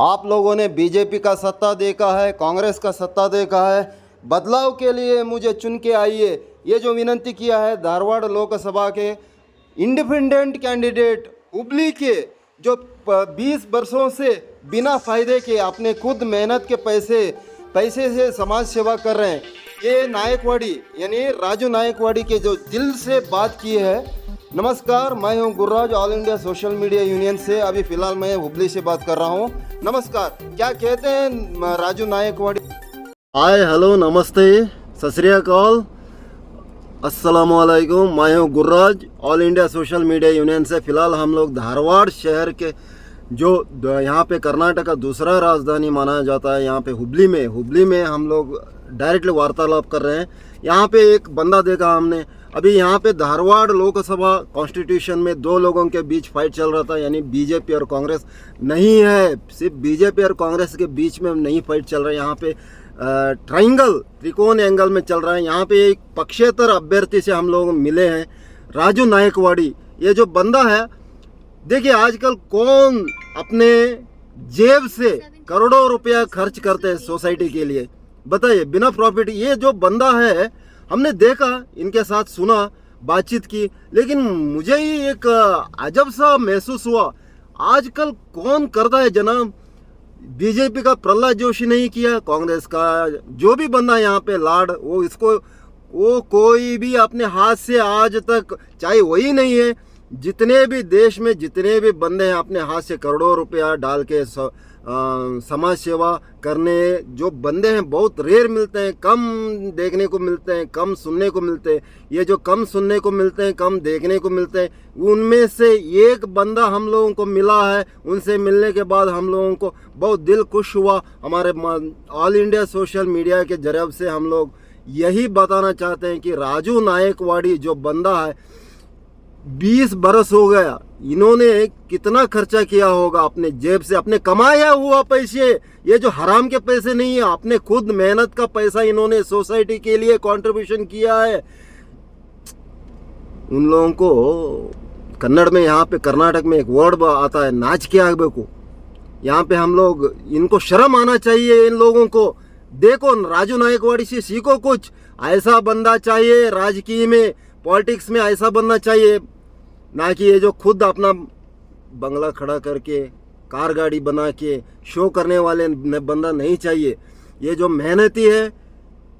आप लोगों ने बीजेपी का सत्ता देखा है, कांग्रेस का सत्ता देखा है। बदलाव के लिए मुझे चुन के आइए, ये जो विनंती किया है धारवाड़ लोकसभा के इंडिपेंडेंट कैंडिडेट हुबली के, जो 20 वर्षों से बिना फायदे के अपने खुद मेहनत के पैसे से समाज सेवा कर रहे हैं। ये नायकवाड़ी यानी राजू नायकवाड़ी के जो दिल से बात की है। नमस्कार, मैं हूं Gurraj, all India social media union से। अभी फ़िलहाल मैं हुबली से बात कर रहा हूं। नमस्कार, क्या कहते हैं राजू नायकवाड़ी? हाय, हेलो, नमस्ते, सत श्री अकाल, अस्सलाम वालेकुम। मैं हूं Gurraj, all India social media union से। फ़िलहाल हम लोग धारवाड़ शहर के जो यहाँ पे कर्नाटक का दूसरा राजधानी माना जाता है, यहाँ पे हुबली में हम लोग डायरेक्टली वार्तालाप कर रहे हैं। यहाँ पे एक बंदा देखा हमने। अभी यहाँ पे धारवाड़ लोकसभा कॉन्स्टिट्यूशन में दो लोगों के बीच फाइट चल रहा था, यानी बीजेपी और कांग्रेस। नहीं है, सिर्फ बीजेपी और कांग्रेस के बीच में नहीं फाइट चल रहा है, यहाँ पे त्रिकोण एंगल में चल रहा है। यहाँ पे एक पक्षेतर अभ्यर्थी से हम लोग मिले हैं, राजू नायकवाड़ी। ये जो बंदा है, देखिए आजकल कौन अपने जेब से करोड़ों रुपया खर्च करते हैं सोसाइटी के लिए, बताइए, बिना प्रॉफिट। ये जो बंदा है, हमने देखा, इनके साथ सुना, बातचीत की, लेकिन मुझे ही एक अजब सा महसूस हुआ। आजकल कौन करता है जनाब? बीजेपी का प्रहलाद जोशी नहीं किया, कांग्रेस का जो भी बंदा यहाँ पे लाड, वो कोई भी अपने हाथ से आज तक, चाहे वही नहीं है, जितने भी देश में जितने भी बंदे हैं अपने हाथ से करोड़ों रुपया डाल के समाज सेवा करने जो बंदे हैं, बहुत रेयर मिलते हैं, कम देखने को मिलते हैं, कम सुनने को मिलते हैं। ये जो कम सुनने को मिलते हैं, कम देखने को मिलते हैं, उनमें से एक बंदा हम लोगों को मिला है। उनसे मिलने के बाद हम लोगों को बहुत दिल खुश हुआ। हमारे ऑल इंडिया सोशल मीडिया के जरिए से हम लोग यही बताना चाहते हैं कि राजू नायकवाड़ी जो बंदा है, 20 बरस हो गया, इन्होंने कितना खर्चा किया होगा अपने जेब से, अपने कमाया हुआ पैसे, ये जो हराम के पैसे नहीं है, अपने खुद मेहनत का पैसा इन्होंने सोसाइटी के लिए कंट्रीब्यूशन किया है। उन लोगों को कन्नड़ में, यहाँ पे कर्नाटक में एक वर्ड आता है, नाच के आगे को। यहाँ पे हम लोग, इनको शर्म आना चाहिए इन लोगों को। देखो, राजू नायकवाड़ी से सीखो कुछ। ऐसा बंदा चाहिए राजकीय में, पॉलिटिक्स में ऐसा बनना चाहिए, ना कि ये जो खुद अपना बंगला खड़ा करके, कार गाड़ी बना के शो करने वाले बंदा नहीं चाहिए। ये जो मेहनती है,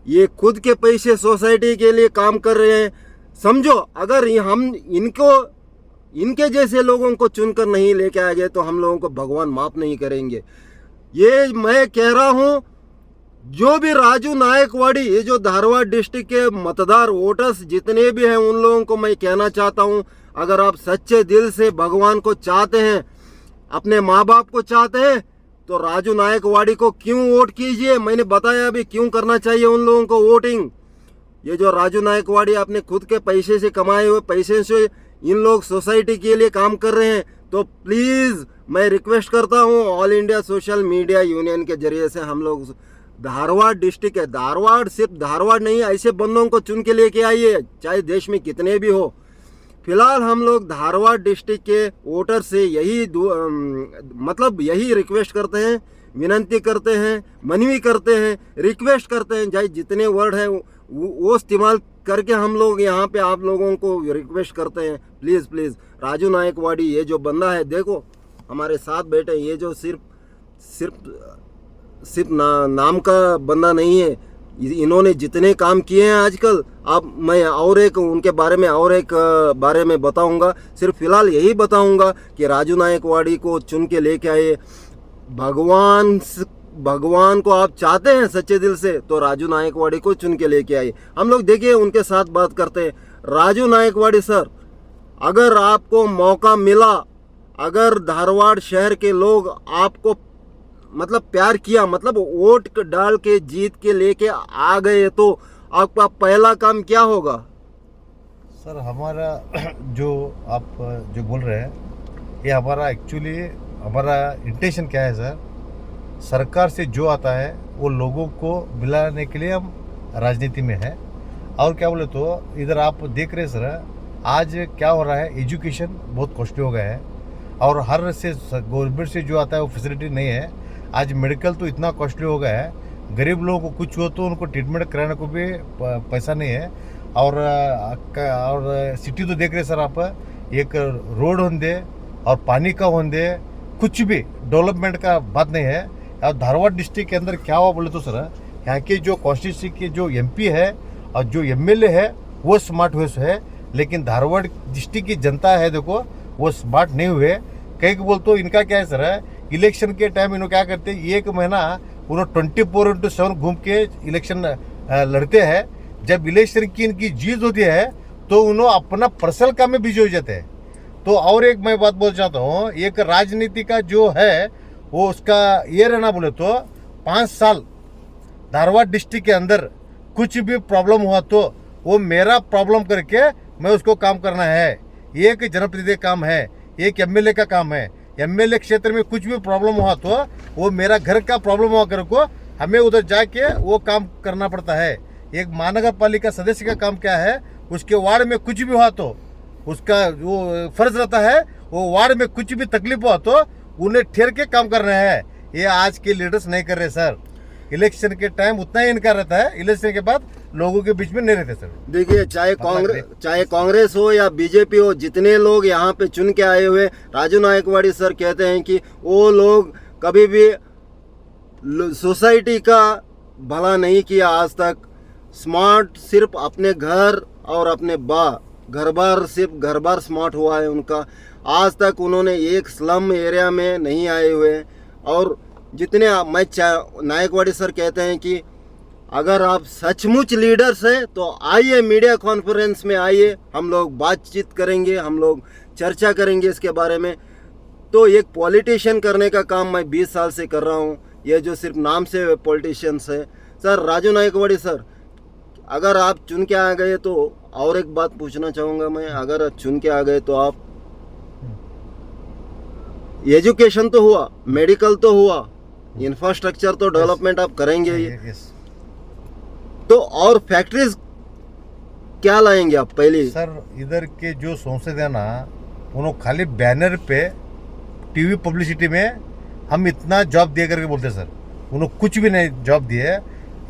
ये खुद के पैसे सोसाइटी के लिए काम कर रहे हैं। समझो, अगर हम इनके जैसे लोगों को चुनकर नहीं लेके आ गए तो हम लोगों को भगवान माफ नहीं करेंगे। ये मैं कह रहा हूँ, जो भी राजू नायकवाड़ी, ये जो धारवाड़ डिस्ट्रिक्ट के मतदार वोटर्स जितने भी हैं, उन लोगों को मैं कहना चाहता हूं, अगर आप सच्चे दिल से भगवान को चाहते हैं, अपने माँ बाप को चाहते हैं, तो राजू नायकवाड़ी को क्यों वोट कीजिए। मैंने बताया अभी क्यों करना चाहिए उन लोगों को वोटिंग। ये जो राजू नायकवाड़ी अपने खुद के पैसे से कमाए हुए पैसे से इन लोग सोसाइटी के लिए काम कर रहे हैं, तो प्लीज मैं रिक्वेस्ट करता हूँ, all India social media union के जरिए से हम लोग, धारवाड़ डिस्ट्रिक्ट है, धारवाड़ सिर्फ धारवाड़ नहीं, ऐसे बंदों को चुन के लेके आइए, चाहे देश में कितने भी हो। फिलहाल हम लोग धारवाड़ डिस्ट्रिक्ट के वोटर से यही यही रिक्वेस्ट करते हैं, विनंती करते हैं, मनवी करते हैं, रिक्वेस्ट करते हैं, चाहे जितने वर्ड हैं वो इस्तेमाल करके हम लोग यहाँ पे आप लोगों को रिक्वेस्ट करते हैं, प्लीज़ प्लीज़ राजू नायकवाड़ी, ये जो बंदा है, देखो हमारे साथ बैठे, ये जो सिर्फ नाम का बंदा नहीं है, इन्होंने जितने काम किए हैं आजकल, अब मैं उनके बारे में बताऊंगा। सिर्फ फिलहाल यही बताऊंगा कि राजू नायकवाड़ी को चुन के लेके आए। भगवान को आप चाहते हैं सच्चे दिल से, तो राजू नायकवाड़ी को चुन के लेके आए। हम लोग देखिए उनके साथ बात करते हैं। राजू नायकवाड़ी सर, अगर आपको मौका मिला, अगर धारवाड़ शहर के लोग आपको प्यार किया, वोट डाल के जीत के लेके आ गए, तो आपका पहला काम क्या होगा? सर, हमारा जो आप जो बोल रहे हैं, ये हमारा एक्चुअली हमारा इंटेंशन क्या है सर, सरकार से जो आता है वो लोगों को मिलाने के लिए हम राजनीति में है। और क्या बोले तो इधर आप देख रहे सर, आज क्या हो रहा है, एजुकेशन बहुत कॉस्टली हो गया है, और हर से गवर्नमेंट से जो आता है वो फैसिलिटी नहीं है। आज मेडिकल तो इतना कॉस्टली हो गया है, गरीब लोगों को कुछ हो तो उनको ट्रीटमेंट कराने को भी पैसा नहीं है। और सिटी तो देख रहे सर आप, एक रोड होंदे और पानी का होंदे, कुछ भी डेवलपमेंट का बात नहीं है। और धारवाड़ डिस्ट्रिक्ट के अंदर क्या हुआ बोले तो सर, यहाँ के जो कॉन्स्टिट्यूंसी के जो एमपी है और जो एमएलए है वो स्मार्ट हुए है, लेकिन धारवाड़ डिस्ट्रिक्ट की जनता है देखो वो स्मार्ट नहीं हुए। कई बोल तो इनका क्या है सर, इलेक्शन के टाइम इन्होंने क्या करते हैं, एक महीना उन्होंने 24/7 घूम के इलेक्शन लड़ते हैं। जब इलेक्शन की इनकी जीत होती है तो उन्होंने अपना पर्सनल काम में बिजी हो जाते हैं। तो और एक मैं बात बोल चाहता हूँ, एक राजनीति का जो है वो उसका ये रहना बोले तो 5 साल धारवाड़ डिस्ट्रिक्ट के अंदर कुछ भी प्रॉब्लम हुआ तो वो मेरा प्रॉब्लम करके मैं उसको काम करना है। एक जनप्रतिनिधि का काम है, एक एमएलए का काम है। एमएलए क्षेत्र में कुछ भी प्रॉब्लम हुआ तो वो मेरा घर का प्रॉब्लम हुआ कर को हमें उधर जाके वो काम करना पड़ता है। एक महानगर पालिका सदस्य का काम क्या है, उसके वार्ड में कुछ भी हुआ तो उसका वो फर्ज रहता है, वो वार्ड में कुछ भी तकलीफ हुआ तो उन्हें ठहर के काम करना है। ये आज के लीडर्स नहीं कर रहे सर। इलेक्शन के टाइम उतना ही इनका रहता है, इलेक्शन के बाद लोगों के बीच में नहीं रहते सर। देखिए, चाहे कांग्रेस हो या बीजेपी हो, जितने लोग यहाँ पे चुन के आए हुए, राजू नायकवाड़ी सर कहते हैं कि वो लोग कभी भी सोसाइटी का भला नहीं किया आज तक। स्मार्ट सिर्फ अपने घर और अपने सिर्फ घर बार स्मार्ट हुआ है उनका। आज तक उन्होंने एक स्लम एरिया में नहीं आए हुए। और जितने नायकवाड़ी सर कहते हैं कि अगर आप सचमुच लीडर्स हैं तो आइए, मीडिया कॉन्फ्रेंस में आइए, हम लोग बातचीत करेंगे, हम लोग चर्चा करेंगे इसके बारे में। तो एक पॉलिटिशियन करने का काम मैं 20 साल से कर रहा हूँ, ये जो सिर्फ नाम से पॉलिटिशियंस है। सर राजू नायकवाड़ी सर, अगर आप चुन के आ गए तो और एक बात पूछना चाहूँगा मैं, अगर चुन के आ गए तो आप एजुकेशन तो हुआ, मेडिकल तो हुआ, इंफ्रास्ट्रक्चर तो डेवलपमेंट आप करेंगे ही। तो और फैक्ट्रीज क्या लाएंगे आप पहले? सर इधर के जो संसद है ना, उन्होंने खाली बैनर पे टीवी पब्लिसिटी में हम इतना जॉब दे करके बोलते सर, उन्होंने कुछ भी नहीं जॉब दिए।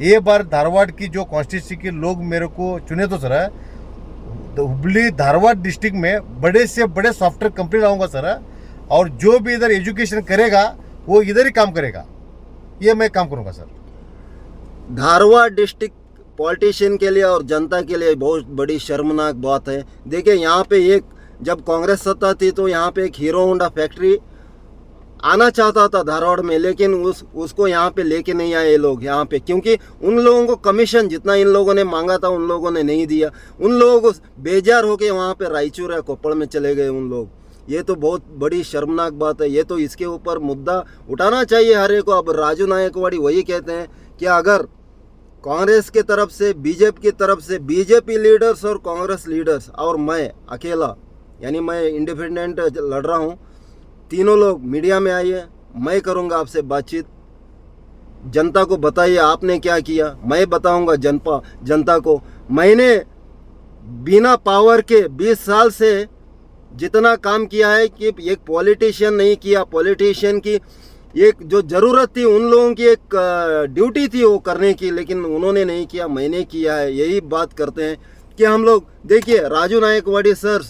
ये बार धारवाड़ की जो कॉन्स्टिट्यूंसी के लोग मेरे को चुने तो सर, हुबली धारवाड़ डिस्ट्रिक्ट में बड़े से बड़े सॉफ्टवेयर कंपनी लाऊंगा सर, और जो भी इधर एजुकेशन करेगा वो इधर ही काम करेगा, ये मैं काम करूंगा सर। धारवाड़ डिस्ट्रिक्ट पॉलिटिशियन के लिए और जनता के लिए बहुत बड़ी शर्मनाक बात है। देखिए, यहाँ पे एक जब कांग्रेस सत्ता थी तो यहाँ पे एक हीरो होंडा फैक्ट्री आना चाहता था धारवाड़ में, लेकिन उसको यहाँ पे लेके नहीं आए ये लोग यहाँ पे, क्योंकि उन लोगों को कमीशन जितना इन लोगों ने मांगा था उन लोगों ने नहीं दिया। उन लोगों को बेजार होके वहाँ पे रायचूर या कोप्पड़ में चले गए उन लोग। ये तो बहुत बड़ी शर्मनाक बात है। ये तो इसके ऊपर मुद्दा उठाना चाहिए हर एक को। अब राजू नायकवाड़ी वही कहते हैं कि अगर कांग्रेस की तरफ से, बीजेपी की तरफ से, बीजेपी लीडर्स और कांग्रेस लीडर्स और मैं अकेला, यानी मैं इंडिपेंडेंट लड़ रहा हूँ, तीनों लोग मीडिया में आइए, मैं करूँगा आपसे बातचीत। जनता को बताइए आपने क्या किया, मैं बताऊँगा जनता को। मैंने बिना पावर के 20 साल से जितना काम किया है कि एक पॉलिटिशियन नहीं किया। पॉलिटिशियन की एक जो ज़रूरत थी, उन लोगों की एक ड्यूटी थी वो करने की, लेकिन उन्होंने नहीं किया, मैंने किया है। यही बात करते हैं कि हम लोग। देखिए राजू नायकवाड़ी सर,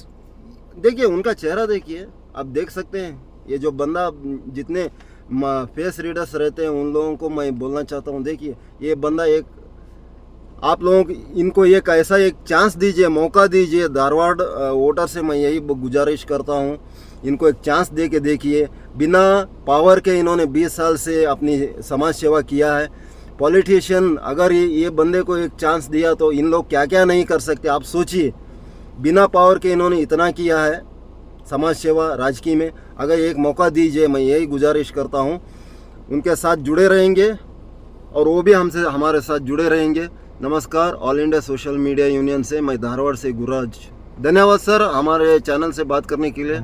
देखिए उनका चेहरा देखिए, आप देख सकते हैं। ये जो बंदा, जितने फेस रीडर्स रहते हैं उन लोगों को मैं बोलना चाहता हूँ, देखिए ये बंदा एक, आप लोगों को इनको एक ऐसा एक चांस दीजिए, मौका दीजिए। धारवाड़ वोटर से मैं यही गुजारिश करता हूँ, इनको एक चांस दे के देखिए। बिना पावर के इन्होंने 20 साल से अपनी समाज सेवा किया है। पॉलिटिशियन अगर ये बंदे को एक चांस दिया तो इन लोग क्या क्या नहीं कर सकते, आप सोचिए। बिना पावर के इन्होंने इतना किया है समाज सेवा राजकीय में। अगर एक मौका दीजिए, मैं यही गुजारिश करता हूँ। उनके साथ जुड़े रहेंगे और वो भी हमारे साथ जुड़े रहेंगे। नमस्कार, all India social media union से मैं धारवाड़ से गुराज। धन्यवाद सर हमारे चैनल से बात करने के लिए।